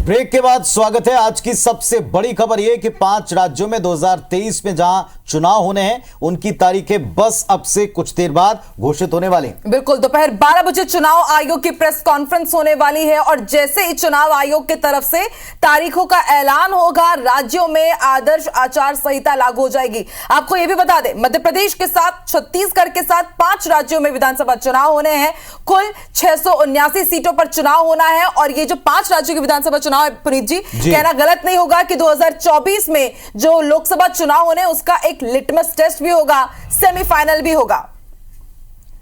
Break के बाद स्वागत है। आज की सबसे बड़ी खबर यह कि 5 राज्यों में 2023 में जहां चुनाव होने हैं उनकी तारीखें बस अब से कुछ देर बाद घोषित होने वाली हैं। बिल्कुल, दोपहर 12 बजे चुनाव आयोग की प्रेस कॉन्फ्रेंस होने वाली है और जैसे ही चुनाव आयोग की तरफ से तारीखों का ऐलान होगा, राज्यों में आदर्श आचार संहिता लागू हो जाएगी। आपको यह भी बता दें, मध्य प्रदेश के साथ छत्तीसगढ़ के साथ 5 राज्यों में विधानसभा चुनाव होने हैं। कुल 679 सीटों पर चुनाव होना है और ये जो 5 राज्यों के विधानसभा चुनाव है, पुनीत जी कहना गलत नहीं होगा कि 2024 में जो लोकसभा चुनाव होने उसका एक लिटमस टेस्ट भी होगा, सेमीफाइनल भी होगा।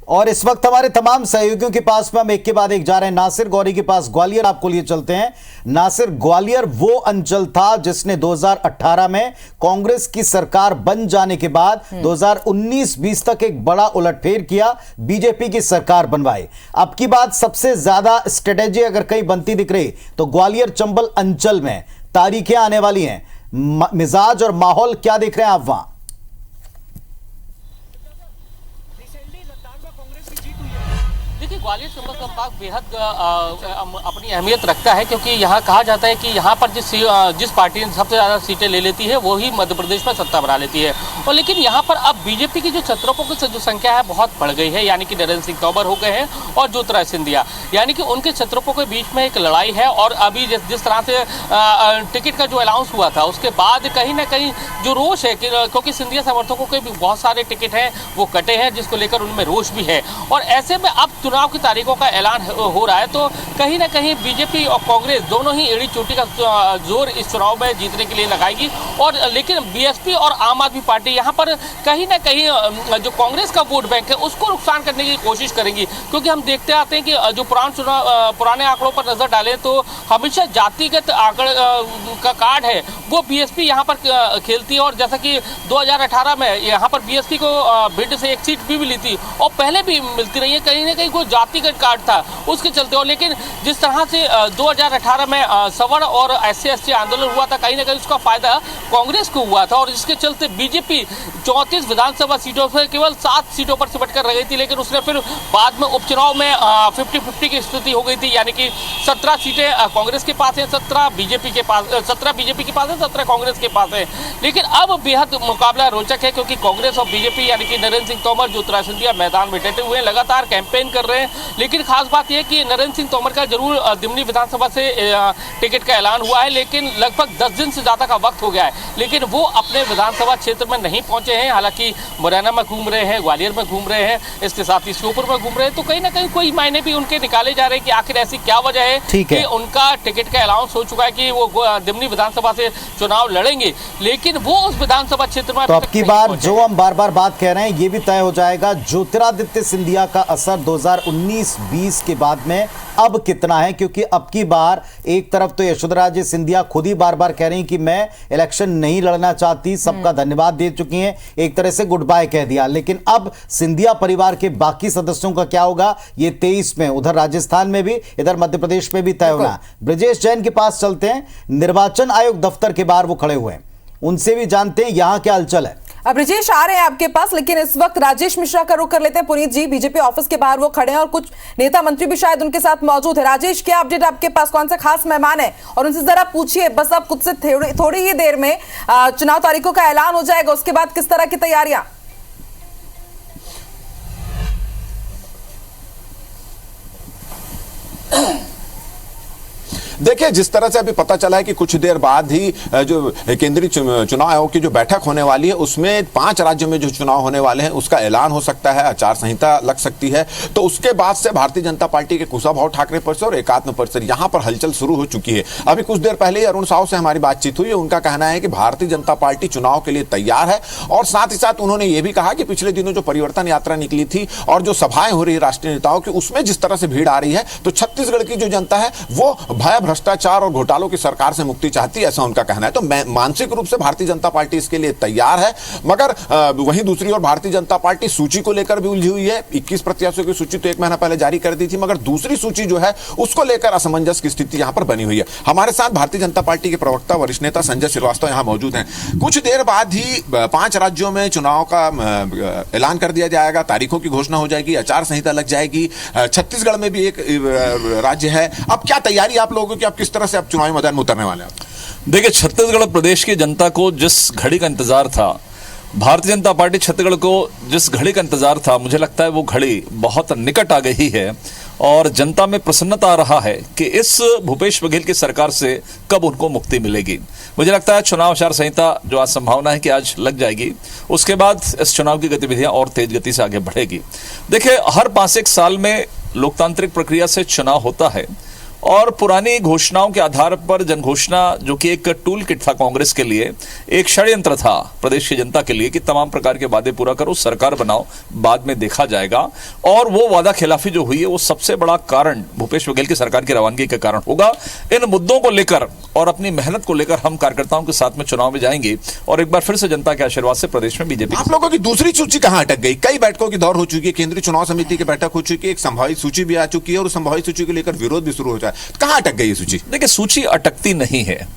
और इस वक्त हमारे तमाम सहयोगियों के पास में हम एक के बाद एक जा रहे हैं। नासिर गौरी के पास ग्वालियर आपको लिए चलते हैं। नासिर, ग्वालियर वो अंचल था जिसने 2018 में कांग्रेस की सरकार बन जाने के बाद 2019-20 तक एक बड़ा उलटफेर किया, बीजेपी की सरकार बनवाई। अब की बात सबसे ज्यादा स्ट्रेटेजी अगर कहीं बनती दिख रही तो ग्वालियर चंबल अंचल में तारीखें आने वाली हैं। मिजाज और माहौल क्या देख रहे हैं आप वहां? देखिए, ग्वालियर चंबल संभाग बेहद अपनी अहमियत रखता है क्योंकि यहाँ कहा जाता है कि यहाँ पर जिस पार्टी सबसे ज़्यादा सीटें ले लेती है वो ही मध्य प्रदेश में सत्ता बना लेती है। और लेकिन यहाँ पर अब बीजेपी की जो छत्रपों की जो संख्या है बहुत बढ़ गई है, यानी कि नरेंद्र सिंह तोमर हो गए हैं और ज्योतिरादित्य सिंधिया, यानी कि उनके छत्रपों के बीच में एक लड़ाई है। और अभी जिस तरह से टिकट का जो अनाउंस हुआ था उसके बाद कहीं ना कहीं जो रोष है, क्योंकि सिंधिया समर्थकों के भी बहुत सारे टिकट हैं वो कटे हैं, जिसको लेकर उनमें रोष भी है। और ऐसे में अब चुनाव की तारीखों का ऐलान हो रहा है तो कहीं ना कहीं बीजेपी और कांग्रेस दोनों ही एड़ी चोटी का जोर इस चुनाव में जीतने के लिए लगाएगी। और लेकिन बीएसपी और आम आदमी पार्टी यहाँ पर कहीं ना कहीं जो कांग्रेस का वोट बैंक है उसको नुकसान करने की कोशिश करेंगी, क्योंकि हम देखते आते हैं कि जो पुराने आंकड़ों पर नजर डालें तो हमेशा जातिगत आंकड़े का कार्ड है वो बीएसपी यहाँ पर खेलती है। और जैसा कि 2018 में यहाँ पर बीएसपी को भिंड से एक सीट भी मिली थी और पहले भी मिलती रही है, कहीं ना कहीं कोई जातिगत कार्ड था उसके चलते। और लेकिन जिस तरह से 2018 में सवर्ण और SC/ST आंदोलन हुआ था, कहीं ना कहीं उसका फायदा कांग्रेस को हुआ था और इसके चलते बीजेपी 34 विधानसभा सीटों से केवल 7 सीटों पर सिमट कर रह गई थी। लेकिन उसने फिर बाद में उपचुनाव में 50-50 की स्थिति हो गई थी, यानी कि 17 सीटें कांग्रेस के पास है, 17 बीजेपी के पास है, 17 कांग्रेस के पास है। लेकिन अब बेहद मुकाबला रोचक है क्योंकि कांग्रेस और बीजेपी यानी कि नरेंद्र सिंह तोमर, ज्योतिरादित्य सिंधिया मैदान में डटे हुए लगातार कैंपेन कर रहे हैं। लेकिन खास बात यह कि नरेंद्र सिंह तोमर का जरूर दिमनी विधानसभा से टिकट का ऐलान हुआ है, लेकिन लगभग 10 दिन से ज्यादा का वक्त हो गया है, लेकिन वो अपने विधानसभा क्षेत्र में नहीं पहुंचे हैं। हालांकि मुरैना में घूम रहे हैं, ग्वालियर में घूम रहे हैं, इसके साथ ही श्योपुर में घूम रहे हैं, तो कहीं ना कहीं कोई मायने भी उनके निकाले जा रहे हैं कि आखिर ऐसी क्या वजह है कि उनका टिकट का अनाउंस हो चुका है कि वो दिमनी विधानसभा से चुनाव लड़ेंगे, लेकिन वो उस विधानसभा क्षेत्र में। तो अब की बार जो हम बार बार बात कह रहे हैं ये भी तय हो जाएगा, ज्योतिरादित्य सिंधिया का असर 2019-20 के बाद में अब कितना है, क्योंकि अब की बार एक तरफ तो यशोधराजे सिंधिया खुद ही बार बार कह रही कि मैं इलेक्शन नहीं लड़ना चाहती, सबका धन्यवाद दे चुकी हैं, एक तरह से गुड बाय कह दिया। लेकिन अब सिंधिया परिवार के बाकी सदस्यों का क्या होगा ये 23 में, उधर राजस्थान में भी, इधर मध्य प्रदेश में भी तय होना। ब्रजेश जैन के पास चलते हैं, निर्वाचन आयोग दफ्तर के बाहर वो खड़े हुए हैं, उनसे भी जानते हैं यहां क्या हलचल है। अब ब्रजेश आ रहे हैं आपके पास, लेकिन इस वक्त राजेश मिश्रा का रुख कर लेते हैं। पुनीत जी, बीजेपी ऑफिस के बाहर वो खड़े हैं और कुछ नेता मंत्री भी शायद उनके साथ मौजूद है। राजेश, क्या अपडेट आपके पास, कौन सा खास मेहमान है और उनसे जरा पूछिए, बस अब खुद से थोड़ी ही देर में चुनाव तारीखों का ऐलान हो जाएगा, उसके बाद किस तरह की तैयारियां? देखिए, जिस तरह से अभी पता चला है कि कुछ देर बाद ही जो केंद्रीय चुनाव आयोग की जो बैठक होने वाली है उसमें 5 राज्यों में जो चुनाव होने वाले हैं उसका ऐलान हो सकता है, आचार संहिता लग सकती है। तो उसके बाद से भारतीय जनता पार्टी के कुशाभाऊ ठाकरे परिसर और एकात्म परिसर यहां पर हलचल शुरू हो चुकी है। अभी कुछ देर पहले ही अरुण साहू से हमारी बातचीत हुई है, उनका कहना है कि भारतीय जनता पार्टी चुनाव के लिए तैयार है और साथ ही साथ उन्होंने ये भी कहा कि पिछले दिनों जो परिवर्तन यात्रा निकली थी और जो सभाएं हो रही है राष्ट्रीय नेताओं की, उसमें जिस तरह से भीड़ आ रही है तो छत्तीसगढ़ की जो जनता है वो भय भ्रष्टाचार और घोटालों की सरकार से मुक्ति चाहती है, ऐसा उनका कहना है। तो मानसिक रूप से भारतीय जनता पार्टी इसके लिए तैयार है, मगर वहीं दूसरी ओर भारतीय जनता पार्टी सूची को लेकर भी उलझी हुई है। 21 प्रत्याशियों की सूची तो 1 महीना पहले जारी कर दी थी, मगर दूसरी सूची जो है उसको लेकर असमंजस की स्थिति यहां पर बनी हुई है। हमारे साथ भारतीय जनता पार्टी के प्रवक्ता वरिष्ठ नेता संजय श्रीवास्तव यहां मौजूद हैं। कुछ देर बाद ही 5 राज्यों में चुनाव का ऐलान कर दिया जाएगा, तारीखों की घोषणा हो जाएगी, आचार संहिता लग जाएगी। छत्तीसगढ़ में भी एक राज्य है। अब क्या तैयारी आप लोगों कि आप किस तरह से आप चुनावी मैदान में उतरने वाले हैं? देखिए, छत्तीसगढ़ प्रदेश की जनता को जिस घड़ी का इंतजार था, भारतीय जनता पार्टी छत्तीसगढ़ को जिस घड़ी का इंतजार था, मुझे लगता है वो घड़ी बहुत निकट आ गई है और जनता में प्रसन्नता आ रहा है कि इस भूपेश बघेल की सरकार से कब उनको मुक्ति मिलेगी। मुझे लगता है चुनाव आचार संहिता जो आज संभावना है कि आज लग जाएगी, उसके बाद इस चुनाव की गतिविधियां और तेज गति से आगे बढ़ेगी। देखिए, हर 5-1 साल में लोकतांत्रिक प्रक्रिया से चुनाव होता है और पुरानी घोषणाओं के आधार पर जनघोषणा, जो कि एक टूल किट था कांग्रेस के लिए, एक षड्यंत्र था प्रदेश की जनता के लिए कि तमाम प्रकार के वादे पूरा करो, सरकार बनाओ, बाद में देखा जाएगा। और वो वादा खिलाफी जो हुई है वो सबसे बड़ा कारण भूपेश बघेल की सरकार की रवानगी के कारण होगा। इन मुद्दों को लेकर और अपनी मेहनत को लेकर हम कार्यकर्ताओं के साथ में चुनाव में जाएंगे और एक बार फिर से जनता के आशीर्वाद से प्रदेश में बीजेपी। आप लोगों की दूसरी सूची कहां अटक गई? कई बैठकों की दौर हो चुकी है, केंद्रीय चुनाव समिति की बैठक हो चुकी है, एक संभावित सूची भी आ चुकी है और उस संभावित सूची को लेकर विरोध भी शुरू हो जाए, कहां अटक गई ये सूची? देखिए, सूची अटकती नहीं है।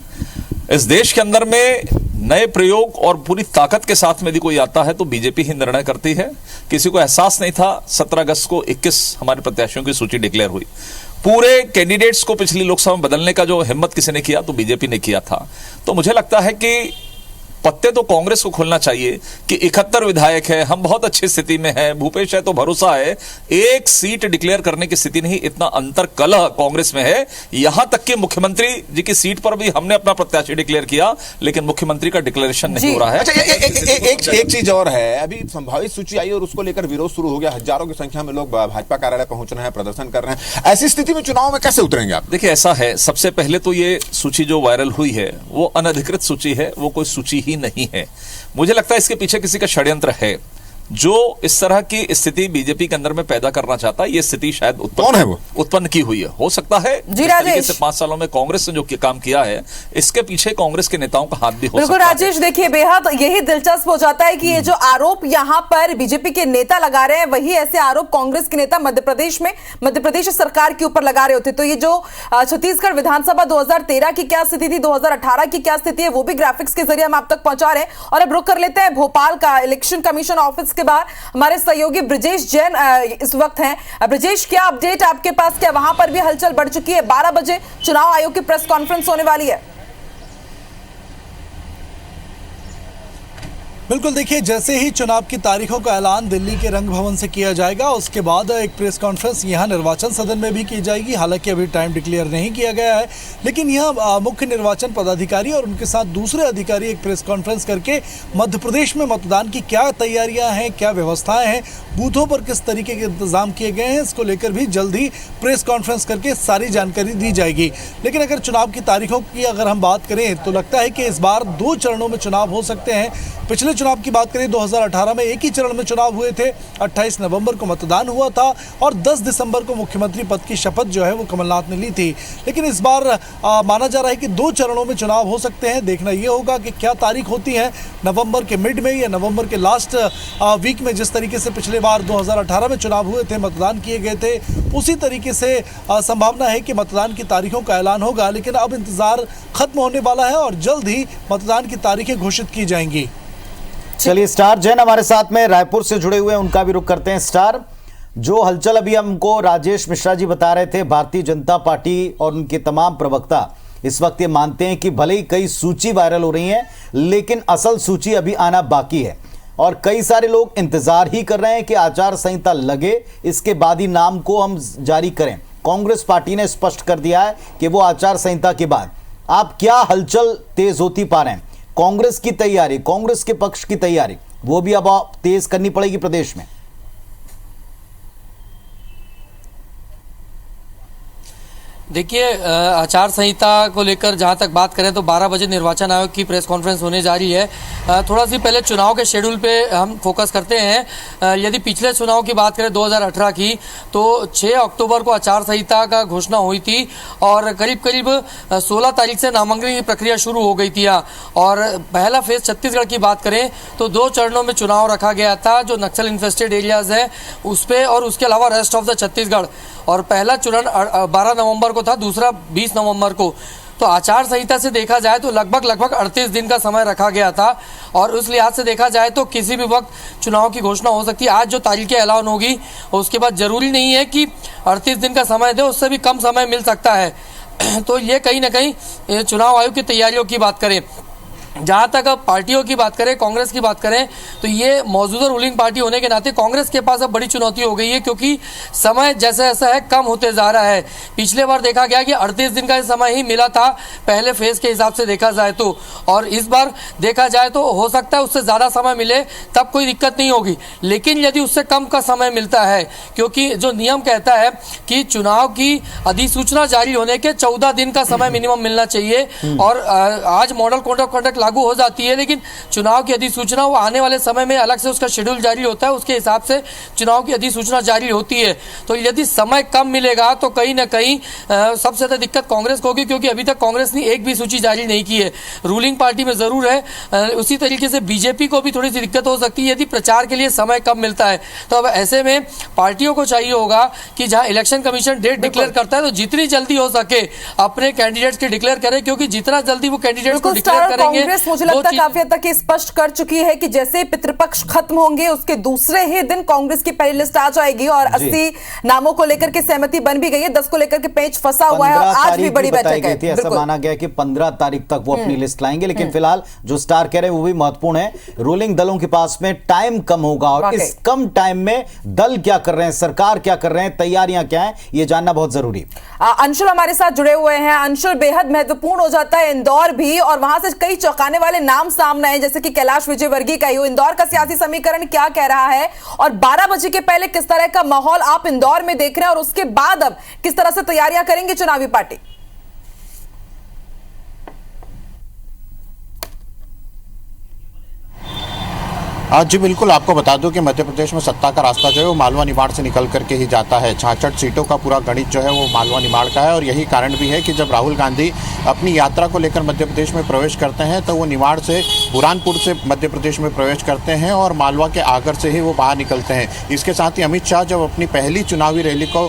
इस देश के अंदर में नए प्रयोग और पूरी ताकत के साथ में यदि कोई आता है तो बीजेपी ही निर्णय करती है। किसी को एहसास नहीं था 17 अगस्त को 21 हमारे प्रत्याशियों की सूची डिक्लेयर हुई। पूरे कैंडिडेट्स को पिछली लोकसभा में बदलने का जो हिम्मत किसी ने किया तो बीजेपी ने किया था। तो मुझे लगता है कि पत्ते तो कांग्रेस को खोलना चाहिए कि 71 विधायक है, हम बहुत अच्छी स्थिति में हैं, भूपेश है तो भरोसा है। एक सीट डिक्लेयर करने की स्थिति नहीं, इतना अंतर कलह कांग्रेस में है। यहां तक कि मुख्यमंत्री जी की सीट पर भी हमने अपना प्रत्याशी डिक्लेयर किया, लेकिन मुख्यमंत्री का डिक्लेरेशन नहीं हो रहा है। अच्छा, एक चीज और है, अभी संभावित सूची आई और उसको लेकर विरोध शुरू हो गया। हजारों की संख्या में लोग भाजपा कार्यालय पहुंच रहे हैं, प्रदर्शन कर रहे हैं। ऐसी स्थिति में चुनाव में कैसे उतरेंगे आप? देखिए, ऐसा है, सबसे पहले तो ये सूची जो वायरल हुई है वो अनधिकृत सूची है, वो कोई सूची ही नहीं है। मुझे लगता है इसके पीछे किसी का षड्यंत्र है जो इस तरह की स्थिति बीजेपी के अंदर में पैदा करना चाहता है। ये स्थिति शायद उत्पन्न की हुई है। हो सकता है जिस तरीके से 5 सालों में कांग्रेस ने जो काम किया है, इसके पीछे कांग्रेस के नेताओं का हाथ भी हो सकता है। राजेश, देखिए, बेहद यही दिलचस्प हो जाता है कि ये जो आरोप यहां पर बीजेपी के नेता लगा रहे हैं, वही ऐसे आरोप कांग्रेस के नेता मध्य प्रदेश सरकार के ऊपर लगा रहे होते। तो ये जो छत्तीसगढ़ विधानसभा 2013 की क्या स्थिति थी, 2018 की क्या स्थिति है, वो भी ग्राफिक्स के जरिए हम आप तक पहुंचा रहे हैं। और अब रुक कर लेते हैं भोपाल का इलेक्शन कमीशन ऑफिस के बाहर। हमारे सहयोगी ब्रजेश जैन इस वक्त हैं। ब्रजेश, क्या अपडेट आपके पास? क्या वहां पर भी हलचल बढ़ चुकी है? 12 बजे चुनाव आयोग की प्रेस कॉन्फ्रेंस होने वाली है। बिल्कुल, देखिए, जैसे ही चुनाव की तारीखों का ऐलान दिल्ली के रंग भवन से किया जाएगा, उसके बाद एक प्रेस कॉन्फ्रेंस यहां निर्वाचन सदन में भी की जाएगी। हालांकि अभी टाइम डिक्लेयर नहीं किया गया है, लेकिन यहां मुख्य निर्वाचन पदाधिकारी और उनके साथ दूसरे अधिकारी एक प्रेस कॉन्फ्रेंस करके मध्य प्रदेश में मतदान की क्या तैयारियां हैं, क्या व्यवस्थाएं हैं, बूथों पर किस तरीके के इंतजाम किए गए हैं, इसको लेकर भी जल्द ही प्रेस कॉन्फ्रेंस करके सारी जानकारी दी जाएगी। लेकिन अगर चुनाव की तारीखों की अगर हम बात करें तो लगता है कि इस बार 2 चरणों में चुनाव हो सकते हैं। पिछले चुनाव की बात करें 2018 में एक ही चरण में चुनाव हुए थे। 28 नवंबर को मतदान हुआ था और 10 दिसंबर को मुख्यमंत्री पद की शपथ जो है वो कमलनाथ ने ली थी। लेकिन इस बार माना जा रहा है कि 2 चरणों में चुनाव हो सकते हैं। देखना ये होगा कि क्या तारीख होती है, नवंबर के मिड में या नवंबर के लास्ट वीक में। जिस तरीके से पिछले बार 2018 में चुनाव हुए थे, मतदान किए गए थे, उसी तरीके से संभावना है कि मतदान की तारीखों का ऐलान होगा। लेकिन अब इंतजार खत्म होने वाला है और जल्द ही मतदान की तारीखें घोषित की जाएंगी। चलिए, स्टार जैन हमारे साथ में रायपुर से जुड़े हुए हैं, उनका भी रुख करते हैं। स्टार, जो हलचल अभी हमको राजेश मिश्रा जी बता रहे थे, भारतीय जनता पार्टी और उनके तमाम प्रवक्ता इस वक्त ये मानते हैं कि भले ही कई सूची वायरल हो रही हैं, लेकिन असल सूची अभी आना बाकी है और कई सारे लोग इंतजार ही कर रहे हैं कि आचार संहिता लगे, इसके बाद ही नाम को हम जारी करें। कांग्रेस पार्टी ने स्पष्ट कर दिया है कि वो आचार संहिता के बाद। आप क्या हलचल तेज होती पा रहे हैं? कांग्रेस की तैयारी, कांग्रेस के पक्ष की तैयारी, वो भी अब तेज करनी पड़ेगी प्रदेश में। देखिए, आचार संहिता को लेकर जहां तक बात करें तो 12 बजे निर्वाचन आयोग की प्रेस कॉन्फ्रेंस होने जा रही है। थोड़ा सी पहले चुनाव के शेड्यूल पे हम फोकस करते हैं। यदि पिछले चुनाव की बात करें 2018 की, तो 6 अक्टूबर को आचार संहिता का घोषणा हुई थी और करीब करीब 16 तारीख से नामांकन की प्रक्रिया शुरू हो गई थी। और पहला फेज छत्तीसगढ़ की बात करें तो 2 चरणों में चुनाव रखा गया था, जो नक्सल इन्फेस्टेड एरियाज हैं उस पर, और उसके अलावा रेस्ट ऑफ द छत्तीसगढ़। और पहला चरण 12 नवंबर को था, दूसरा 20 नवंबर को। तो आचार संहिता से देखा जाए तो लगभग 38 दिन का समय रखा गया था और उस लिहाज से देखा जाए तो किसी भी वक्त चुनाव की घोषणा हो सकती है। आज जो तारीखें ऐलान होगी उसके बाद जरूरी नहीं है कि 38 दिन का समय दे, उससे भी कम समय मिल सकता है। तो ये कहीं ना कहीं चुनाव आयोग की तैयारियों की बात करें, जहाँ तक अब पार्टियों की बात करें, कांग्रेस की बात करें, तो ये मौजूदा रूलिंग पार्टी होने के नाते कांग्रेस के पास अब बड़ी चुनौती हो गई है, क्योंकि समय जैसा जैसा है कम होते जा रहा है। पिछले बार देखा गया कि 38 दिन का समय ही मिला था पहले फेज के हिसाब से देखा जाए तो, और इस बार देखा जाए तो हो सकता है उससे ज़्यादा समय मिले, तब कोई दिक्कत नहीं होगी। लेकिन यदि उससे कम का समय मिलता है, क्योंकि जो नियम कहता है कि चुनाव की अधिसूचना जारी होने के 14 दिन का समय मिनिमम मिलना चाहिए, और आज मॉडल कोड ऑफ कंडक्ट लागू हो जाती है, लेकिन चुनाव की अधिसूचना वो आने वाले समय में अलग से उसका शेड्यूल जारी होता है, उसके हिसाब से चुनाव की अधिसूचना जारी होती है। तो यदि समय कम मिलेगा तो कहीं ना कहीं सबसे ज़्यादा दिक्कत कांग्रेस को होगी, क्योंकि अभी तक कांग्रेस ने एक भी सूची जारी नहीं की है। रूलिंग पार्टी में जरूर है, उसी तरीके से बीजेपी को भी थोड़ी सी दिक्कत हो सकती है यदि प्रचार के लिए समय कम मिलता है। तो अब ऐसे में पार्टियों को चाहिए होगा कि जहां इलेक्शन कमीशन डेट डिक्लेयर करता है तो जितनी जल्दी हो सके अपने कैंडिडेट्स की डिक्लेयर करें, क्योंकि जितना जल्दी वो कैंडिडेट्स को डिक्लेयर करेंगे, मुझे लगता है काफी हद तक ये स्पष्ट कर चुकी है कि जैसे पितृपक्ष खत्म होंगे उसके दूसरे ही दिन कांग्रेस की पहली लिस्ट आ जाएगी, और 80 नामों को लेकर के सहमति बन भी गई है, 10 को लेकर के पेंच फंसा हुआ है, और आज भी बड़ी बैठक है। ऐसा माना गया कि 15 तारीख तक वो अपनी लिस्ट लाएंगे, लेकिन फिलहाल जो स्टार कह रहे हैं वो भी महत्वपूर्ण है, रूलिंग दलों के पास में टाइम कम होगा, और इस कम टाइम में दल क्या कर रहे हैं, सरकार क्या कर रहे हैं, तैयारियां क्या है, ये जानना बहुत जरूरी। अंशुल हमारे साथ जुड़े हुए हैं। अंशुल, बेहद महत्वपूर्ण हो जाता है इंदौर भी, और वहां से कई चौंकाने वाले नाम सामने आए, जैसे कि कैलाश विजयवर्गीय का ही हो। इंदौर का सियासी समीकरण क्या कह रहा है, और 12 बजे के पहले किस तरह का माहौल आप इंदौर में देख रहे हैं, और उसके बाद अब किस तरह से तैयारियां करेंगे चुनावी पार्टी? जी बिल्कुल, आपको बता दूं कि मध्य प्रदेश में सत्ता का रास्ता जो है वो मालवा निमाड़ से निकल करके ही जाता है। 66 सीटों का पूरा गणित जो है वो मालवा निमाड़ का है, और यही कारण भी है कि जब राहुल गांधी अपनी यात्रा को लेकर मध्य प्रदेश में प्रवेश करते हैं तो वो निमाड़ से, बुरहानपुर से मध्य प्रदेश में प्रवेश करते हैं, और मालवा के आगर से ही वो बाहर निकलते हैं। इसके साथ ही अमित शाह जब अपनी पहली चुनावी रैली को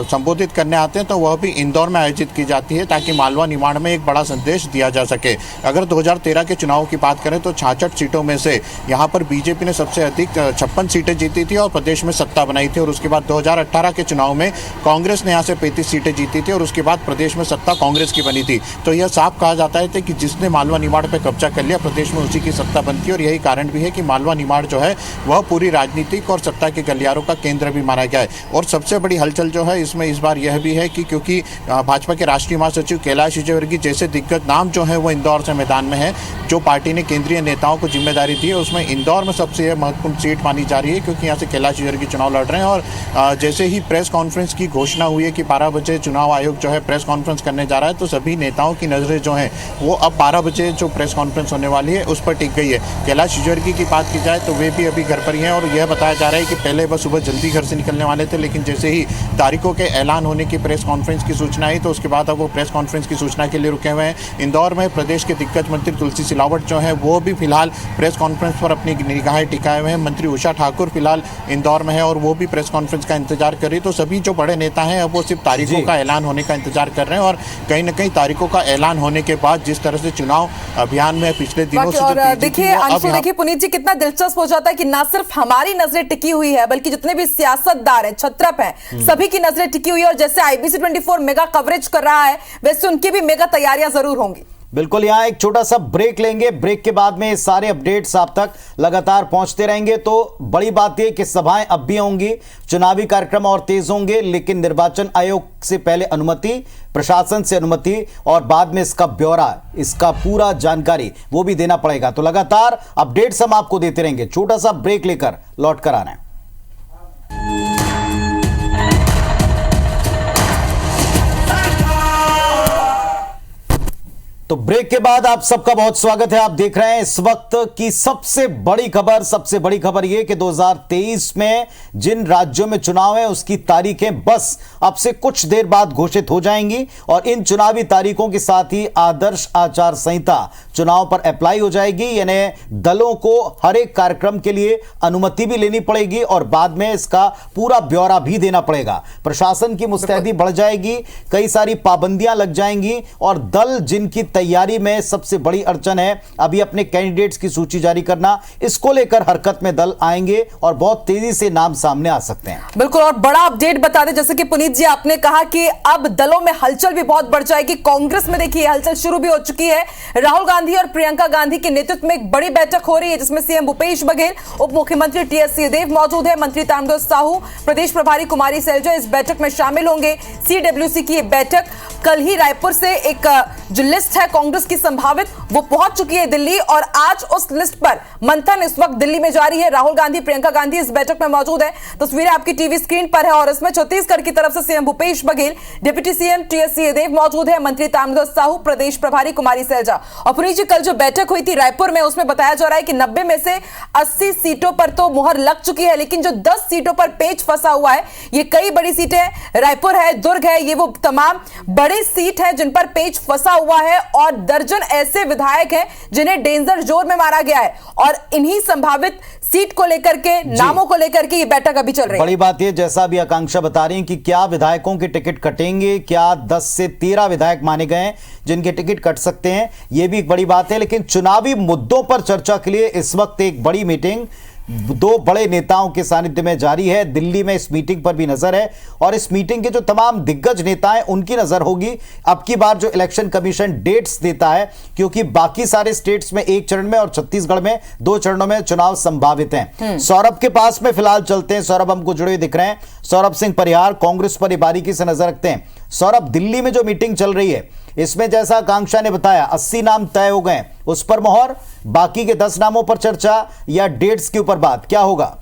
संबोधित करने आते हैं तो वह भी इंदौर में आयोजित की जाती है, ताकि मालवा निमाड़ में एक बड़ा संदेश दिया जा सके। अगर 2013 के चुनाव की बात करें तो 66 सीटों में से यहाँ पर बीजेपी ने सबसे अधिक 56 सीटें जीती थी और प्रदेश में सत्ता बनाई थी, और उसके बाद 2018 के चुनाव में कांग्रेस ने यहाँ से 35 सीटें जीती थी, और उसके बाद प्रदेश में सत्ता कांग्रेस की बनी थी। तो यह साफ कहा जाता है कि जिसने मालवा निमाड़ पर कब्जा कर लिया प्रदेश में उसी की सत्ता बनती है, और यही कारण भी है कि मालवा निमाड़ जो है वह पूरी राजनीतिक और सत्ता के गलियारों का केंद्र भी माना गया है। और सबसे बड़ी हलचल जो है इसमें इस बार यह भी है कि क्योंकि भाजपा के राष्ट्रीय महासचिव कैलाश विजयवर्गीय जैसे दिग्गज नाम जो है वो इंदौर से मैदान में है, जो पार्टी ने केंद्रीय नेताओं को जिम्मेदारी दी है उसमें इंदौर में सबसे महत्वपूर्ण सीट मानी जा रही है, क्योंकि यहाँ से कैलाश विजयवर्गीय चुनाव लड़ रहे हैं। और जैसे ही प्रेस कॉन्फ्रेंस की घोषणा हुई है कि 12 बजे चुनाव आयोग जो है प्रेस कॉन्फ्रेंस करने जा रहा है, तो सभी नेताओं की नजरें जो हैं वो अब 12 बजे जो प्रेस कॉन्फ्रेंस होने वाली है उस पर टिक गई है। कैलाश विजयवर्गीय की बात की जाए तो वे भी अभी घर पर ही हैं, और यह बताया जा रहा है कि पहले वह सुबह जल्दी घर से निकलने वाले थे, लेकिन जैसे ही तारीखों के ऐलान होने की प्रेस कॉन्फ्रेंस की सूचना आई तो उसके बाद अब वो प्रेस कॉन्फ्रेंस की सूचना के लिए रुके हुए हैं। इंदौर में प्रदेश के दिग्गज मंत्री तुलसी सिलावट जो है वो भी फिलहाल प्रेस कॉन्फ्रेंस पर अपनी निगाहें टिकाए हुए हैं। मंत्री उषा ठाकुर फिलहाल इंदौर में है और वो भी प्रेस कॉन्फ्रेंस का इंतजार कर रही है। तो सभी जो बड़े नेता हैं अब वो सिर्फ तारीखों का ऐलान होने का इंतजार कर रहे हैं, और कहीं ना कहीं तारीखों का ऐलान होने के बाद जिस तरह से चुनाव अभियान में पिछले दिनों से देखिए अंशु, देखिए पुनीत जी, कितना दिलचस्प हो जाता है कि ना सिर्फ हमारी नजरें टिकी हुई है बल्कि जितने भी सियासतदार हैं, छत्रप हैं, सभी की नजरें टिकी हुई है। और जैसे IBC 24 मेगा कवरेज कर रहा है वैसे उनकी भी मेगा तैयारियां जरूर होंगी। बिल्कुल, यहां एक छोटा सा ब्रेक लेंगे, ब्रेक के बाद में ये सारे अपडेट्स आप तक लगातार पहुंचते रहेंगे। तो बड़ी बात यह कि सभाएं अब भी होंगी, चुनावी कार्यक्रम और तेज होंगे, लेकिन निर्वाचन आयोग से पहले अनुमति, प्रशासन से अनुमति, और बाद में इसका ब्यौरा, इसका पूरा जानकारी वो भी देना पड़ेगा। तो लगातार अपडेट्स हम आपको देते रहेंगे। छोटा सा ब्रेक लेकर लौट कर आना है। तो ब्रेक के बाद आप सबका बहुत स्वागत है। आप देख रहे हैं इस वक्त की सबसे बड़ी खबर यह कि 2023 में जिन राज्यों में चुनाव है उसकी तारीखें बस अब से कुछ देर बाद घोषित हो जाएंगी, और इन चुनावी तारीखों के साथ ही आदर्श आचार संहिता चुनाव पर अप्लाई हो जाएगी। यानी दलों को हर एक कार्यक्रम के लिए अनुमति भी लेनी पड़ेगी और बाद में इसका पूरा ब्यौरा भी देना पड़ेगा। प्रशासन की मुस्तैदी बढ़ जाएगी, कई सारी पाबंदियां लग जाएंगी, और दल जिनकी तैयारी में सबसे बड़ी अड़चन है अभी अपने कैंडिडेट्स की सूची जारी करना। इसको लेकर हरकत में दल आएंगे और बहुत तेजी से नाम सामने आ सकते हैं। बिल्कुल, और बड़ा अपडेट बता दें, जैसे कि पुनीत जी आपने कहा कि अब दलों में हलचल भी बहुत बढ़ जाएगी। कांग्रेस में देखिए हलचल शुरू भी हो चुकी है। राहुल गांधी और प्रियंका गांधी के नेतृत्व में एक बड़ी बैठक हो रही है, जिसमें सीएम भूपेश बघेल, उप मुख्यमंत्री टीएस सिंहदेव मौजूद है, मंत्री ताम्रध्वज साहू, प्रदेश प्रभारी कुमारी सैलजा इस बैठक में शामिल होंगे। सीडब्ल्यूसी की ये बैठक कल ही रायपुर से एक जो लिस्ट है कांग्रेस की संभावित, वो पहुंच चुकी है दिल्ली, और आज उस लिस्ट पर मंथन इस वक्त दिल्ली में जारी है। राहुल गांधी, प्रियंका गांधी इस बैठक में मौजूद है। तस्वीरें आपकी टीवी स्क्रीन पर है, और इसमें छत्तीसगढ़ की तरफ से CM Bhupesh Baghel, deputy CM TS Singhdeo मौजूद है, मंत्री ताम्रध्वज साहू, प्रदेश प्रभारी कुमारी सैलजा। और पुनीत जी, कल जो बैठक हुई थी रायपुर में, उसमें बताया जा रहा है कि 90 में से 80 सीटों पर तो मुहर लग चुकी है, लेकिन जो 10 सीटों पर पेच फंसा हुआ है, ये कई बड़ी सीटें रायपुर है, दुर्ग है, ये वो तमाम बड़े सीट है जिन पर पेच फंसा हुआ है, और दर्जन ऐसे विधायक हैं जिन्हें डेंजर जोन में मारा गया है, और इन्हीं संभावित सीट को लेकर के, नामों को लेकर के ये बैठक अभी चल रही है। बड़ी बात ये, जैसा भी आकांक्षा बता रही है कि क्या विधायकों के टिकट कटेंगे, क्या 10 से 13 विधायक माने गए हैं जिनके टिकट कट सकते हैं, यह भी एक बड़ी बात है। लेकिन चुनावी मुद्दों पर चर्चा के लिए इस वक्त एक बड़ी मीटिंग 2 बड़े नेताओं के सानिध्य में जारी है। दिल्ली में इस मीटिंग पर भी नजर है, और इस मीटिंग के जो तमाम दिग्गज नेता हैं उनकी नजर होगी अब की बार जो इलेक्शन कमीशन डेट्स देता है, क्योंकि बाकी सारे स्टेट्स में 1 चरण में और छत्तीसगढ़ में 2 चरणों में चुनाव संभावित हैं। सौरभ के पास में फिलहाल चलते हैं। सौरभ हमको जुड़े दिख रहे हैं। सौरभ सिंह परिहार कांग्रेस पर बारीकी से नजर रखते हैं। सौरभ, दिल्ली में जो मीटिंग चल रही है, इसमें जैसा आकांक्षा ने बताया 80 नाम तय हो गए, उस पर मोहर, बाकी के 10 नामों पर चर्चा या डेट्स के ऊपर बात, क्या होगा?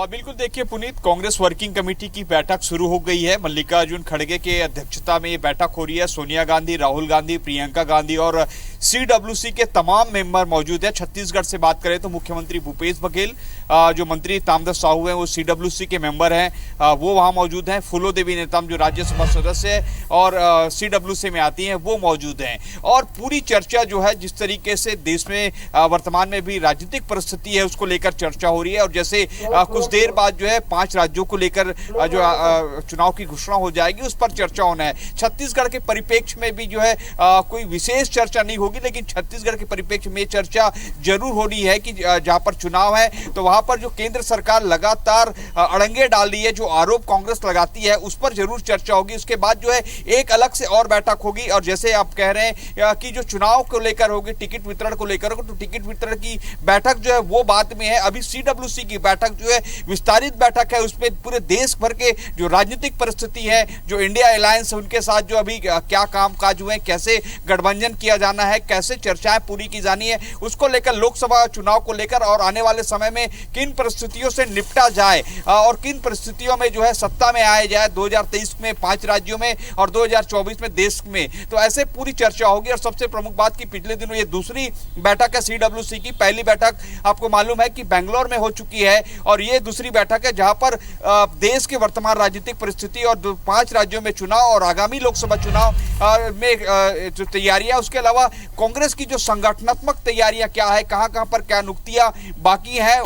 बिल्कुल, देखिए पुनीत, कांग्रेस वर्किंग कमेटी की बैठक शुरू हो गई है। मल्लिकार्जुन खड़गे के अध्यक्षता में ये बैठक हो रही है। सोनिया गांधी, राहुल गांधी, प्रियंका गांधी और सीडब्ल्यूसी के तमाम मेंबर मौजूद है। छत्तीसगढ़ से बात करें तो मुख्यमंत्री भूपेश बघेल, जो मंत्री ताम्रध्वज साहू हैं वो सीडब्ल्यूसी के मेंबर हैं, वो वहाँ मौजूद हैं। फूलो देवी नेताम जो राज्यसभा सदस्य है और सीडब्ल्यूसी में आती हैं, वो मौजूद हैं। और पूरी चर्चा जो है, जिस तरीके से देश में वर्तमान में भी राजनीतिक परिस्थिति है, उसको लेकर चर्चा हो रही है। और जैसे कुछ देर बाद जो है 5 राज्यों को लेकर जो चुनाव की घोषणा हो जाएगी, उस पर चर्चा होना है। छत्तीसगढ़ के परिप्रेक्ष्य में भी जो है कोई विशेष चर्चा नहीं होगी, लेकिन छत्तीसगढ़ के परिप्रेक्ष्य में चर्चा जरूर होनी है कि जहां पर चुनाव है तो वहां पर जो केंद्र सरकार लगातार अड़ंगे डाल रही है, जो आरोप कांग्रेस लगाती है, उस पर जरूर चर्चा होगी। उसके बाद जो है एक अलग से और बैठक होगी। और जैसे आप कह रहे हैं कि जो चुनाव को लेकर होगी, टिकट वितरण को लेकर होगी, तो टिकट वितरण की बैठक जो है वो बाद में है। अभी सीडब्ल्यूसी की बैठक जो है विस्तारित बैठक है, उसमें पूरे देश भर के जो राजनीतिक परिस्थिति है, जो इंडिया अलायंस है, उनके साथ जो अभी क्या कामकाज हुए, कैसे गठबंधन किया जाना है, कैसे चर्चाएं पूरी की जानी है, उसको लेकर, लोकसभा चुनाव को लेकर और आने वाले समय में किन परिस्थितियों से निपटा जाए और किन परिस्थितियों में जो है सत्ता में आया जाए 2023 में 5 राज्यों में और 2024 में देश में, तो ऐसे पूरी चर्चा होगी। और सबसे प्रमुख बात कि पिछले दिनों ये दूसरी बैठक है सीडब्ल्यूसी की। पहली बैठक आपको मालूम है कि बेंगलोर में हो चुकी है, और ये दूसरी बैठक है जहां पर देश के वर्तमान राजनीतिक परिस्थिति और 5 राज्यों में चुनाव और आगामी लोकसभा चुनाव में जो तैयारियां, उसके अलावा कांग्रेस की जो संगठनात्मक तैयारियां क्या है, कहां पर क्या नुक्तियां बाकी है,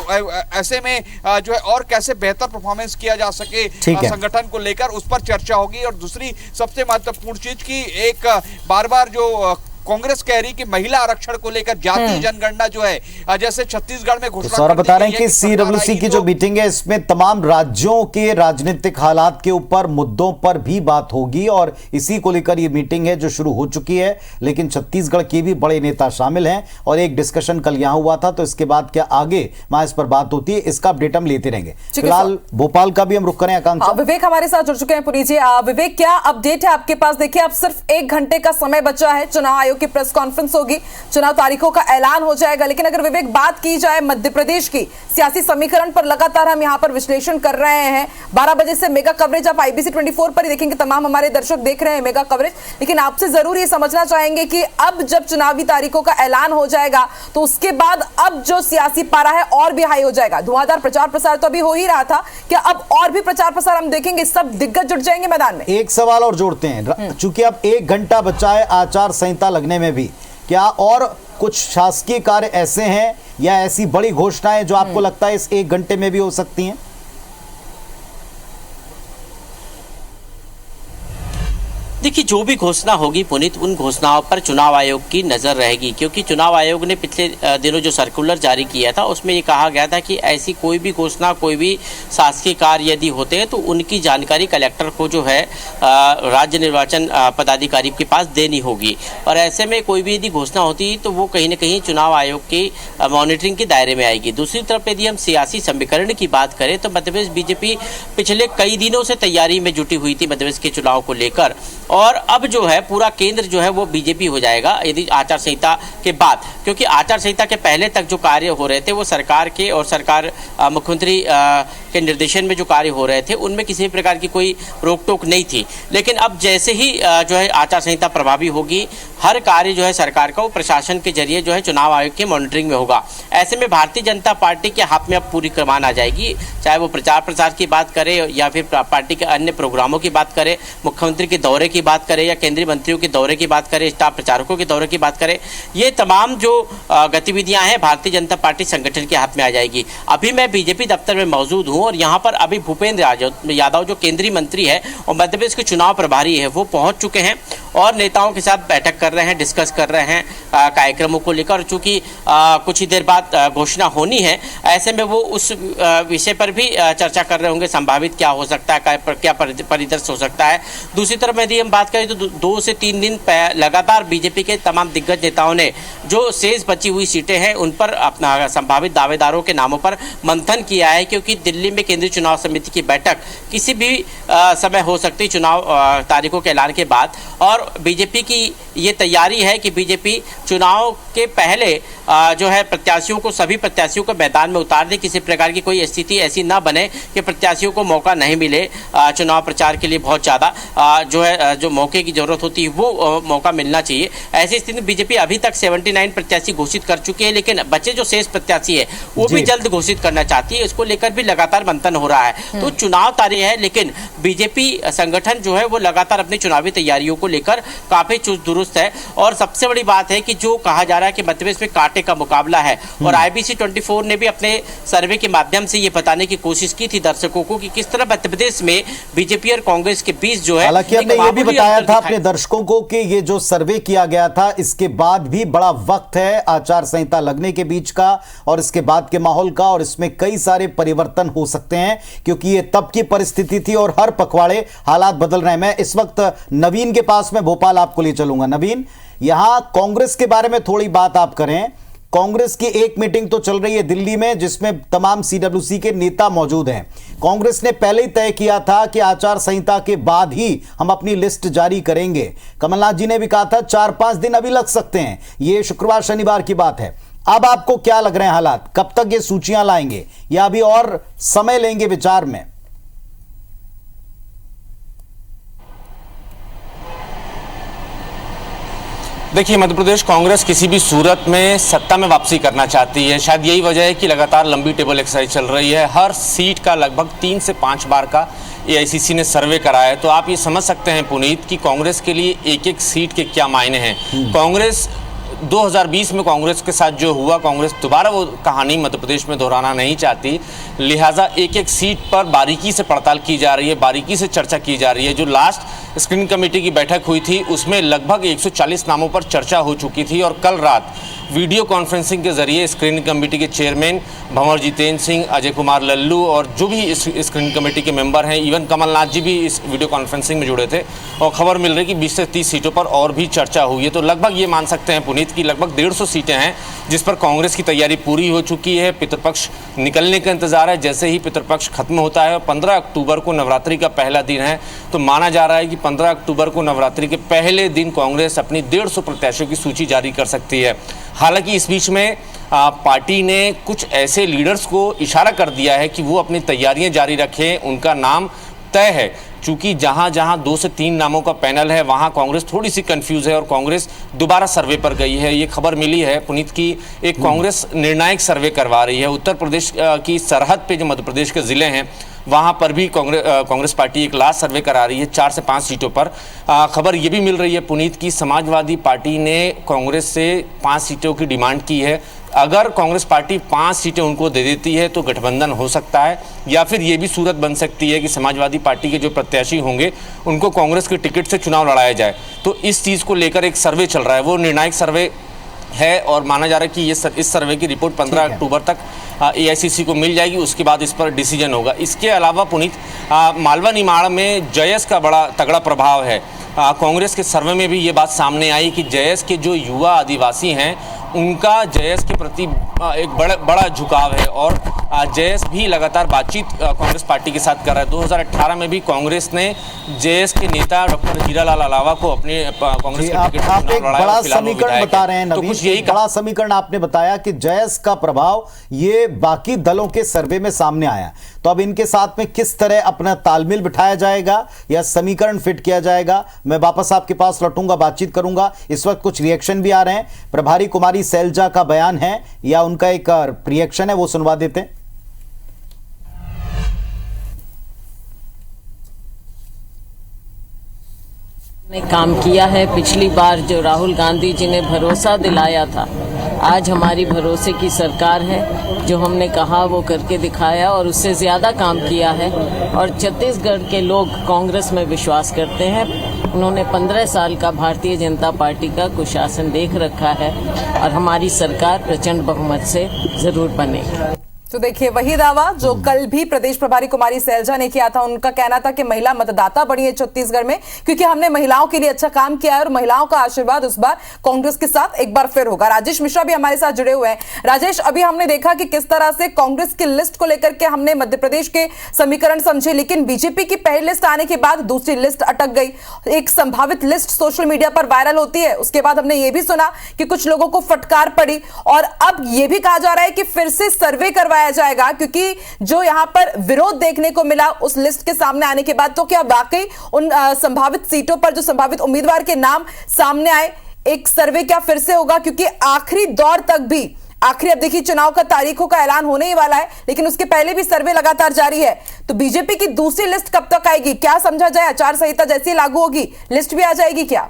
ऐसे में जो है और कैसे बेहतर परफॉर्मेंस किया जा सके संगठन को लेकर, उस पर चर्चा होगी। और दूसरी सबसे महत्वपूर्ण चीज की एक बार जो कांग्रेस कह रही कि महिला आरक्षण को लेकर जातीय जनगणना जो है, जैसे छत्तीसगढ़ में घोषणा सौरभ बता रहे हैं कि सीडब्ल्यूसी की जो मीटिंग है, इसमें तमाम राज्यों के राजनीतिक हालात के ऊपर, मुद्दों पर भी बात होगी, और इसी को लेकर ये मीटिंग है जो शुरू हो चुकी है। लेकिन छत्तीसगढ़ के भी बड़े नेता शामिल हैं, और एक डिस्कशन कल यहां हुआ था, तो इसके बाद क्या आगे वहां इस पर बात होती है, इसका अपडेट हम लेते रहेंगे। फिलहाल भोपाल का भी हम रुक करें। आकांक्षा, विवेक हमारे साथ जुड़ चुके हैं। पुनीत जी, विवेक, क्या अपडेट है आपके पास? देखिए, अब सिर्फ 1 घंटे का समय बचा है, चुनाव आयोग की प्रेस कॉन्फ्रेंस होगी, चुनाव तारीखों का ऐलान हो जाएगा। लेकिन अगर विवेक बात की जाए मध्य प्रदेश की सियासी समीकरण पर, लगातार हम यहां पर विश्लेषण कर रहे हैं। 12 बजे से मेगा कवरेज आप IBC 24 पर ही देखेंगे, तमाम हमारे दर्शक देख रहे हैं मेगा कवरेज। लेकिन आपसे जरूर ये समझना चाहेंगे कि अब जब चुनावी तारीखों का ऐलान हो जाएगा, तो उसके बाद अब जो सियासी पारा है और भी हाई हो जाएगा। धुआंधार प्रचार प्रसार तो अभी हो ही रहा था, क्या अब और भी प्रचार प्रसार हम देखेंगे, सब दिग्गज जुट जाएंगे मैदान में? एक सवाल और जोड़ते हैं, चूंकि अब 1 घंटा बचा है आचार संहिता लगने में भी, क्या और कुछ शासकीय कार्य ऐसे हैं या ऐसी बड़ी घोषणाएं जो आपको लगता है इस 1 घंटे में भी हो सकती हैं? देखिए, जो भी घोषणा होगी पुनीत, उन घोषणाओं पर चुनाव आयोग की नज़र रहेगी, क्योंकि चुनाव आयोग ने पिछले दिनों जो सर्कुलर जारी किया था उसमें ये कहा गया था कि ऐसी कोई भी घोषणा, कोई भी शासकीय कार्य यदि होते हैं तो उनकी जानकारी कलेक्टर को जो है राज्य निर्वाचन पदाधिकारी के पास देनी होगी। और ऐसे में कोई भी यदि घोषणा होती तो वो कहीं ना कहीं चुनाव आयोग की मॉनिटरिंग के दायरे में आएगी। दूसरी तरफ यदि हम सियासी समीकरण की बात करें तो मध्य प्रदेश बीजेपी पिछले कई दिनों से तैयारी में जुटी हुई थी मध्य प्रदेश के चुनाव को लेकर, और अब जो है पूरा केंद्र जो है वो बीजेपी हो जाएगा यदि आचार संहिता के बाद, क्योंकि आचार संहिता के पहले तक जो कार्य हो रहे थे वो सरकार के और सरकार मुख्यमंत्री के निर्देशन में जो कार्य हो रहे थे उनमें किसी प्रकार की कोई रोक टोक नहीं थी। लेकिन अब जैसे ही जो है आचार संहिता प्रभावी होगी, हर कार्य जो है सरकार का वो प्रशासन के जरिए जो है चुनाव आयोग की मॉनिटरिंग में होगा। ऐसे में भारतीय जनता पार्टी के हाथ में अब पूरी कमान आ जाएगी, चाहे वो प्रचार प्रसार की बात करे या फिर पार्टी के अन्य प्रोग्रामों की बात करे, मुख्यमंत्री के दौरे की बात करे या केंद्रीय मंत्रियों के दौरे की बात करे, स्टाफ प्रचारकों के दौरे की बात करे, ये तमाम जो गतिविधियां हैं भारतीय जनता पार्टी संगठन के हाथ में आ जाएगी। अभी मैं बीजेपी दफ्तर में मौजूद हूं और यहाँ पर अभी भूपेंद्र यादव जो केंद्रीय मंत्री है और मध्य प्रदेश के चुनाव प्रभारी है वो पहुंच चुके हैं और नेताओं के साथ बैठक कर रहे हैं, डिस्कस कर रहे हैं कार्यक्रमों को लेकर। चूंकि कुछ ही देर बाद घोषणा होनी है, ऐसे में वो उस विषय पर भी चर्चा कर रहे होंगे, संभावित क्या हो सकता है, क्या परिदृश्य हो सकता है। दूसरी तरफ यदि हम बात करें तो 2 से 3 दिन लगातार बीजेपी के तमाम दिग्गज नेताओं ने जो शेष बची हुई सीटें हैं उन पर अपना संभावित दावेदारों के नामों पर मंथन किया है, क्योंकि दिल्ली में केंद्रीय चुनाव समिति की बैठक किसी भी समय हो सकती है चुनाव तारीखों के ऐलान के बाद। और बीजेपी की ये तैयारी है कि बीजेपी चुनाव के पहले जो है प्रत्याशियों को, सभी प्रत्याशियों को मैदान में उतार दे, किसी प्रकार की कोई स्थिति ऐसी ना बने कि प्रत्याशियों को मौका नहीं मिले चुनाव प्रचार के लिए। बहुत ज़्यादा जो है जो मौके की जरूरत होती है वो मौका मिलना चाहिए। ऐसी स्थिति में बीजेपी अभी तक 79 प्रत्याशी घोषित कर चुकी है, लेकिन बचे जो शेष प्रत्याशी है वो भी जल्द घोषित करना चाहती है। इसको लेकर भी लगातार मंथन हो रहा है। तो चुनाव तारीख है, लेकिन बीजेपी संगठन जो है वो लगातार अपनी चुनावी तैयारियों को लेकर काफी चुस्त दुरुस्त है। और सबसे बड़ी बात है कि जो कहा जा रहा है कि मध्य प्रदेश में कांटे का मुकाबला है, और IBC 24 ने भी अपने सर्वे के माध्यम से ये बताने की कोशिश की थी दर्शकों को कि किस तरह मध्य प्रदेश में बीजेपी और कांग्रेस के बीच जो है, हालांकि हमने ये भी बताया था अपने दर्शकों को कि ये जो सर्वे किया गया था इसके बाद भी बड़ा वक्त है आचार संहिता लगने के बीच का और इसके बाद के माहौल का, और इसमें कई सारे परिवर्तन हो सकते हैं क्योंकि ये तब की परिस्थिति थी और हर पखवाड़े हालात बदल रहे हैं। मैं इस वक्त नवीन के पास में भोपाल आपको ले चलूंगा। नवीन, यहां कांग्रेस के बारे में थोड़ी बात आप करें। कांग्रेस की एक मीटिंग तो चल रही है दिल्ली में जिसमें तमाम CWC के नेता मौजूद हैं। कांग्रेस ने पहले ही तय किया था कि आचार संहिता के बाद ही हम अपनी लिस्ट जारी करेंगे। कमलनाथ जी ने भी कहा था 4-5 दिन अभी लग सकते हैं, ये शुक्रवार शनिवार की बात है। अब आपको क्या लग रहे हैं हालात, कब तक ये सूचियां लाएंगे या अभी और समय लेंगे विचार में? देखिए, मध्य प्रदेश कांग्रेस किसी भी सूरत में सत्ता में वापसी करना चाहती है। शायद यही वजह है कि लगातार लंबी टेबल एक्सरसाइज चल रही है। हर सीट का लगभग 3 से 5 बार का AICC ने सर्वे कराया है। तो आप ये समझ सकते हैं पुनीत कि कांग्रेस के लिए एक एक सीट के क्या मायने हैं। कांग्रेस 2020 में कांग्रेस के साथ जो हुआ, कांग्रेस दोबारा वो कहानी मध्य प्रदेश में दोहराना नहीं चाहती, लिहाजा एक एक सीट पर बारीकी से पड़ताल की जा रही है, बारीकी से चर्चा की जा रही है। जो लास्ट स्क्रीनिंग कमेटी की बैठक हुई थी उसमें लगभग 140 नामों पर चर्चा हो चुकी थी और कल रात वीडियो कॉन्फ्रेंसिंग के जरिए स्क्रीनिंग कमेटी के चेयरमैन भंवर जितेंद्र सिंह, अजय कुमार लल्लू और जो भी इस स्क्रीनिंग कमेटी के मेंबर हैं, इवन कमलनाथ जी भी इस वीडियो कॉन्फ्रेंसिंग में जुड़े थे और खबर मिल रही कि 20 से 30 सीटों पर और भी चर्चा हुई है। तो लगभग ये मान सकते हैं पुनीत की लगभग 150 सीटें हैं जिस पर कांग्रेस की तैयारी पूरी हो चुकी है। पितृपक्ष निकलने का इंतजार है। जैसे ही पितृपक्ष खत्म होता है और 15 अक्टूबर को नवरात्रि का पहला दिन है, तो माना जा रहा है कि 15 अक्टूबर को नवरात्रि के पहले दिन कांग्रेस अपनी 150 प्रत्याशियों की सूची जारी कर सकती है। हालांकि इस बीच में पार्टी ने कुछ ऐसे लीडर्स को इशारा कर दिया है कि वो अपनी तैयारियां जारी रखें, उनका नाम तय है। चूंकि जहां जहां 2 से 3 नामों का पैनल है वहां कांग्रेस थोड़ी सी कंफ्यूज है और कांग्रेस दोबारा सर्वे पर गई है। ये खबर मिली है पुनीत की एक कांग्रेस निर्णायक सर्वे करवा रही है। उत्तर प्रदेश की सरहद पे जो मध्य प्रदेश के ज़िले हैं वहाँ पर भी कांग्रेस पार्टी एक लास्ट सर्वे करा रही है 4 से 5 सीटों पर। खबर ये भी मिल रही है पुनीत की समाजवादी पार्टी ने कांग्रेस से 5 सीटों की डिमांड की है। अगर कांग्रेस पार्टी 5 सीटें उनको दे देती है तो गठबंधन हो सकता है, या फिर ये भी सूरत बन सकती है कि समाजवादी पार्टी के जो प्रत्याशी होंगे उनको कांग्रेस के टिकट से चुनाव लड़ाया जाए। तो इस चीज़ को लेकर एक सर्वे चल रहा है, वो निर्णायक सर्वे है और माना जा रहा है कि इस सर्वे की रिपोर्ट 15 अक्टूबर तक AICC को मिल जाएगी, उसके बाद इस पर डिसीजन होगा। इसके अलावा पुनीत, मालवा निमाड़ में जयस का बड़ा तगड़ा प्रभाव है। कांग्रेस के सर्वे में भी ये बात सामने आई कि जयस के जो युवा आदिवासी हैं उनका जयस के प्रति एक बड़ा झुकाव है और जयस भी लगातार बातचीत कांग्रेस पार्टी के साथ कर रहा है। 2018 में भी कांग्रेस ने जयस के नेता डॉक्टर हीरालाल अलावा को अपने कांग्रेस के टिकट आप एक बड़ा समीकरण बता रहे हैं तो नवीन, कुछ यही बड़ा समीकरण आपने बताया कि जयस का प्रभाव ये बाकी दलों के सर्वे में सामने आया, तो अब इनके साथ में किस तरह अपना तालमेल बिठाया जाएगा या समीकरण फिट किया जाएगा, मैं वापस आपके पास लौटूंगा, बातचीत करूंगा। इस वक्त कुछ रिएक्शन भी आ रहे हैं। प्रभारी कुमारी सैलजा का बयान है या उनका एक रिएक्शन है, वो सुनवा देते हैं। ने काम किया है। पिछली बार जो राहुल गांधी जी ने भरोसा दिलाया था, आज हमारी भरोसे की सरकार है। जो हमने कहा वो करके दिखाया और उससे ज़्यादा काम किया है और छत्तीसगढ़ के लोग कांग्रेस में विश्वास करते हैं। उन्होंने 15 साल का भारतीय जनता पार्टी का कुशासन देख रखा है और हमारी सरकार प्रचंड बहुमत से ज़रूर बनेगी। तो देखिए वही दावा जो कल भी प्रदेश प्रभारी कुमारी सैलजा ने किया था। उनका कहना था कि महिला मतदाता बढ़ी है छत्तीसगढ़ में क्योंकि हमने महिलाओं के लिए अच्छा काम किया है और महिलाओं का आशीर्वाद इस बार कांग्रेस के साथ एक बार फिर होगा। राजेश मिश्रा भी हमारे साथ जुड़े हुए हैं। राजेश, अभी हमने देखा कि किस तरह से कांग्रेस की लिस्ट को लेकर के हमने मध्य प्रदेश के समीकरण समझे, लेकिन बीजेपी की पहली लिस्ट आने के बाद दूसरी लिस्ट अटक गई। एक संभावित लिस्ट सोशल मीडिया पर वायरल होती है, उसके बाद हमने ये भी सुना कि कुछ लोगों को फटकार पड़ी और अब यह भी कहा जा रहा है कि फिर से सर्वे करवाया जाएगा क्योंकि जो यहां पर विरोध देखने को मिला उस लिस्ट के सामने आने के बाद, तो क्या वाकई उन संभावित सीटों पर जो संभावित उम्मीदवार के नाम सामने आए, एक सर्वे क्या फिर से होगा? क्योंकि आखिरी दौर तक भी अब देखिए चुनाव का तारीखों का ऐलान होने ही वाला है, लेकिन उसके पहले भी सर्वे लगातार जारी है। तो बीजेपी की दूसरी लिस्ट कब तक आएगी? क्या समझा जाए आचार संहिता जैसी लागू होगी लिस्ट भी आ जाएगी क्या?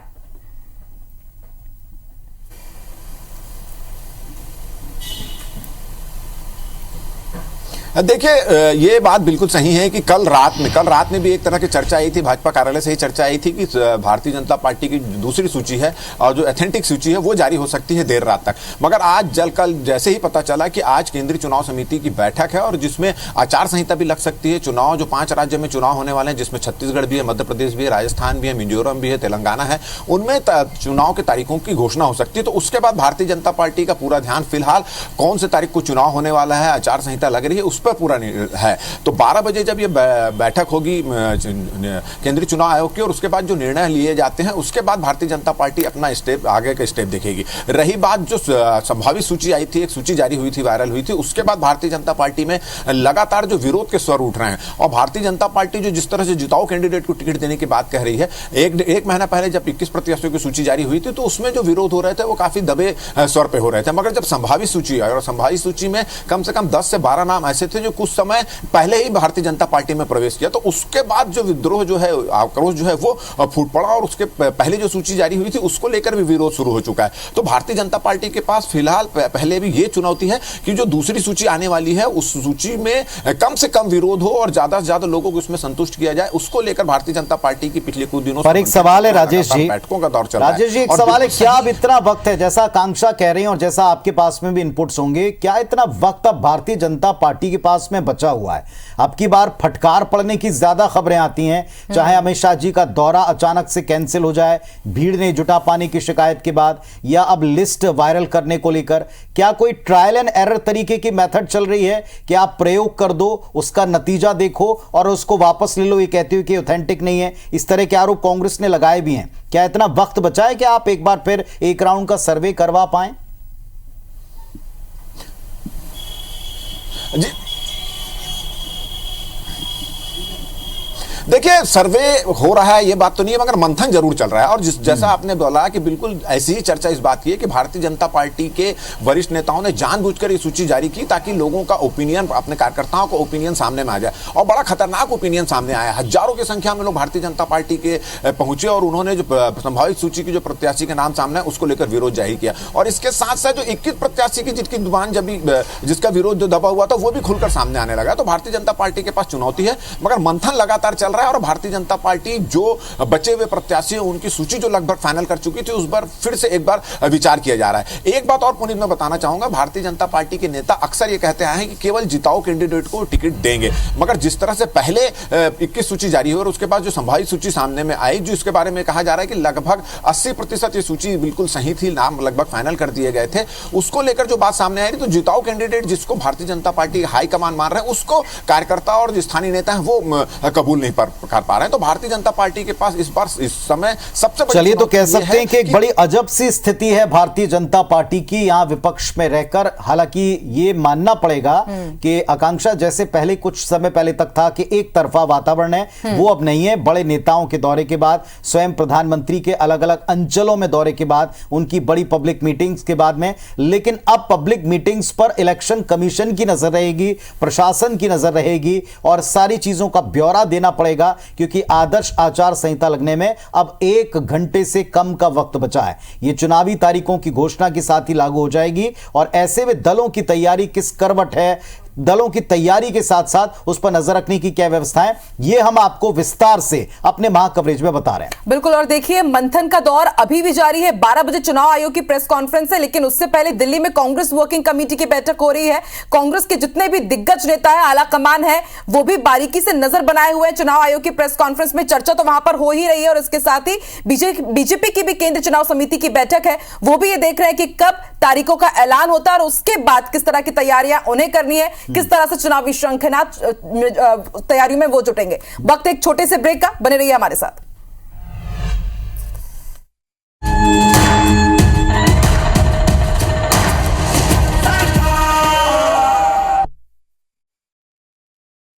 देखिए, ये बात बिल्कुल सही है कि कल रात में भी एक तरह की चर्चा आई थी, भाजपा कार्यालय से ही चर्चा आई थी कि भारतीय जनता पार्टी की दूसरी सूची है और जो ऑथेंटिक सूची है वो जारी हो सकती है देर रात तक। मगर आज कल जैसे ही पता चला कि आज केंद्रीय चुनाव समिति की बैठक है और जिसमें आचार संहिता भी लग सकती है। चुनाव जो 5 राज्य में चुनाव होने वाले हैं, जिसमें छत्तीसगढ़ भी है, मध्य प्रदेश भी है, राजस्थान भी है, मिजोरम भी है, तेलंगाना है, उनमें चुनाव की तारीखों की घोषणा हो सकती है। तो उसके बाद भारतीय जनता पार्टी का पूरा ध्यान फिलहाल कौन से तारीख को चुनाव होने वाला है, आचार संहिता लग रही है, उस पर पूरा है। तो 12 बजे जब ये बैठक होगी केंद्रीय चुनाव आयोग की और उसके बाद जो निर्णय लिए जाते हैं उसके बाद भारतीय जनता पार्टी अपना स्टेप आगे का स्टेप देखेगी। रही बात जो संभावित सूची आई थी, एक सूची जारी हुई थी, वायरल हुई थी, उसके बाद भारतीय जनता पार्टी में लगातार जो विरोध के स्वर उठ रहे हैं और भारतीय जनता पार्टी जो जिस तरह से जिताऊ कैंडिडेट को टिकट देने की बात कह रही है, एक महीना पहले जब 21 प्रत्याशियों की सूची जारी हुई थी तो उसमें जो विरोध हो रहे थे वो काफी दबे स्वर पे हो रहे थे। मगर जब संभावित सूची आई और संभावित सूची में कम से कम 10 से 12 नाम ऐसे थे जो कुछ समय पहले ही भारतीय जनता पार्टी में प्रवेश किया, तो उसके बाद जो विद्रोह जो है, आक्रोश जो है वो फूट पड़ा और उसके पहले जो सूची जारी हुई थी उसको लेकर भी विरोध शुरू हो चुका है। तो भारतीय जनता पार्टी के पास फिलहाल पहले भी ये चुनौती है कि जो दूसरी सूची आने वाली है उस सूची में कम से कम विरोध हो और ज्यादा से ज्यादा लोगों को उसमें संतुष्ट किया जाए। उसको लेकर भारतीय जनता पार्टी की पिछले कुछ दिनों पर एक सवाल है राजेश जी, बैठकों का दौर चल रहा है। राजेश जी, एक सवाल है, क्या अब इतना वक्त है, जैसा आकांक्षा कह रही है और जैसा आपके पास में भी इनपुट्स होंगे, क्या इतना वक्त अब भारतीय जनता पार्टी के पास में बचा हुआ है? अब की बार फटकार पड़ने की ज्यादा खबरें आती हैं, चाहे अमित शाह जी का दौरा अचानक से कैंसिल हो जाए, भीड़ नहीं जुटा पाने की शिकायत के बाद, या अब लिस्ट वायरल करने को लेकर क्या कोई ट्रायल एंड एरर तरीके की मेथड चल रही है कि आप प्रयोग कर दो, उसका नतीजा देखो और उसको वापस ले लो, ये कहते हो कि ऑथेंटिक नहीं है? इस तरह के आरोप कांग्रेस ने लगाए भी हैं। क्या इतना वक्त बचा है कि आप एक बार फिर एक राउंड का सर्वे करवा पाएं? देखिए, सर्वे हो रहा है ये बात तो नहीं है, मगर मंथन जरूर चल रहा है। और जैसा आपने बोला कि बिल्कुल ऐसी ही चर्चा इस बात की है कि भारतीय जनता पार्टी के वरिष्ठ नेताओं ने जानबूझकर ये सूची जारी की ताकि लोगों का ओपिनियन, अपने कार्यकर्ताओं का ओपिनियन सामने में आ जाए। और बड़ा खतरनाक ओपिनियन सामने आया, हजारों की संख्या में लोग भारतीय जनता पार्टी के पहुंचे और उन्होंने जो संभावित सूची की जो प्रत्याशी के नाम सामने उसको लेकर विरोध जाहिर किया। और इसके साथ साथ जो 21 प्रत्याशी की जिसकी जुबान जिसका विरोध जो दबा हुआ था वो भी खुलकर सामने आने लगा। तो भारतीय जनता पार्टी के पास चुनौती है, मगर मंथन लगातार चल रहा है। और भारतीय जनता पार्टी जो बचे हुए प्रत्याशी हैं उनकी सूची जो लगभग फाइनल कर चुकी थी, उस पर फिर से एक बार विचार किया जा रहा है। एक बात और पुनीत मैं बताना चाहूंगा, भारतीय जनता पार्टी के नेता अक्सर ये कहते हैं कि केवल जिताऊ कैंडिडेट को टिकट देंगे, मगर जिस तरह से पहले 21 सूची जारी हुई और उसके बाद जो संभावित सूची सामने में आई, जो इसके बारे में कहा जा रहा है कि लगभग 80% ये सूची बिल्कुल सही थी, नाम लगभग फाइनल कर दिए गए थे, उसको लेकर जो बात सामने आई, तो जिताऊ कैंडिडेट जिसको भारतीय जनता पार्टी हाईकमान मान रहे हैं उसको कार्यकर्ता और जो स्थानीय नेता हैं वो कबूल नहीं कर पा रहे हैं। तो भारतीय जनता पार्टी के पास इस बार इस समय सबसे बड़ी, चलिए तो कह सकते हैं कि एक बड़ी अजब सी स्थिति है भारतीय जनता पार्टी की यहां विपक्ष में रहकर। हालांकि ये मानना पड़ेगा कि आकांक्षा जैसे पहले कुछ समय पहले तक था कि एक तरफा वातावरण है, वो अब नहीं है। बड़े नेताओं के दौरे के बाद, स्वयं प्रधानमंत्री के अलग अलग अंचलों में दौरे के बाद, उनकी बड़ी पब्लिक मीटिंग्स के बाद में, लेकिन अब पब्लिक मीटिंग्स पर इलेक्शन कमीशन की नजर रहेगी, प्रशासन की नजर रहेगी और सारी चीजों का ब्यौरा देना पड़ेगा, क्योंकि आदर्श आचार संहिता लगने में अब 1 घंटे से कम का वक्त बचा है। यह चुनावी तारीखों की घोषणा के साथ ही लागू हो जाएगी और ऐसे में दलों की तैयारी किस करवट है, दलों की तैयारी के साथ साथ उस पर नजर रखने की क्या व्यवस्थाएं, ये हम आपको विस्तार से अपने महा कवरेज में बता रहे हैं। बिल्कुल, और देखिए मंथन का दौर अभी भी जारी है। 12 बजे चुनाव आयोग की प्रेस कॉन्फ्रेंस है, लेकिन उससे पहले दिल्ली में कांग्रेस वर्किंग कमेटी की बैठक हो रही है। कांग्रेस के जितने भी दिग्गज नेता है, आला कमान है, वो भी बारीकी से नजर बनाए हुए हैं चुनाव आयोग की प्रेस कॉन्फ्रेंस में। चर्चा तो वहां पर हो ही रही है और इसके साथ ही बीजेपी की भी केंद्रीय चुनाव समिति की बैठक है, वो भी ये देख रहे हैं कि कब तारीखों का ऐलान होता है और उसके बाद किस तरह की तैयारियां उन्हें करनी है, किस तरह से चुनावी श्रृंखला तैयारियों में वो जुटेंगे। वक्त एक छोटे से ब्रेक का, बने रहिए हमारे साथ।